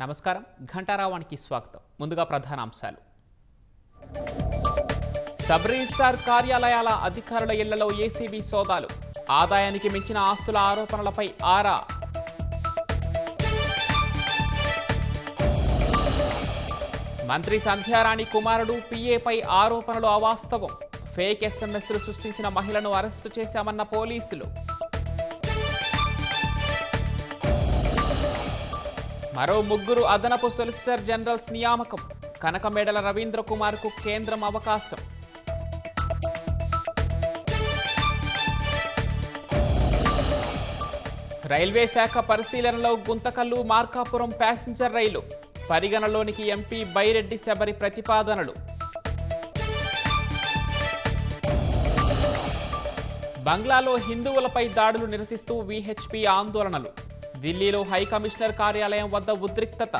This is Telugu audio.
నమస్కారం ఘంటారావానికి స్వాగతం. ముందుగా ప్రధాన అంశాలు. సబ్ రిజిస్ట్రార్ కార్యాలయాల అధికారుల ఇళ్లలో ఏసీబీ సోదాలు. ఆదాయానికి మించిన ఆస్తుల ఆరోపణలపై ఆరా. మంత్రి సంధ్యారాణి కుమారుడు పీఏపై ఆరోపణలు అవాస్తవం. ఫేక్ ఎస్ఎంఎస్లు సృష్టించిన మహిళను అరెస్టు చేశామన్న పోలీసులు. మరో ముగ్గురు అదనపు సొలిసిటర్ జనరల్స్ నియామకం. కనకమేడల రవీంద్ర కుమార్కు కేంద్రం అవకాశం. రైల్వే శాఖ పరిశీలనలో గుంతకల్లు మార్కాపురం ప్యాసింజర్ రైలు. పరిగణలోనికి ఎంపీ బైరెడ్డి శబరి ప్రతిపాదనలు. బంగ్లాలో హిందువులపై దాడులు నిరసిస్తూ వీహెచ్పీ ఆందోళనలు. ఢిల్లీలో హైకమిషనర్ కార్యాలయం వద్ద ఉద్రిక్తత.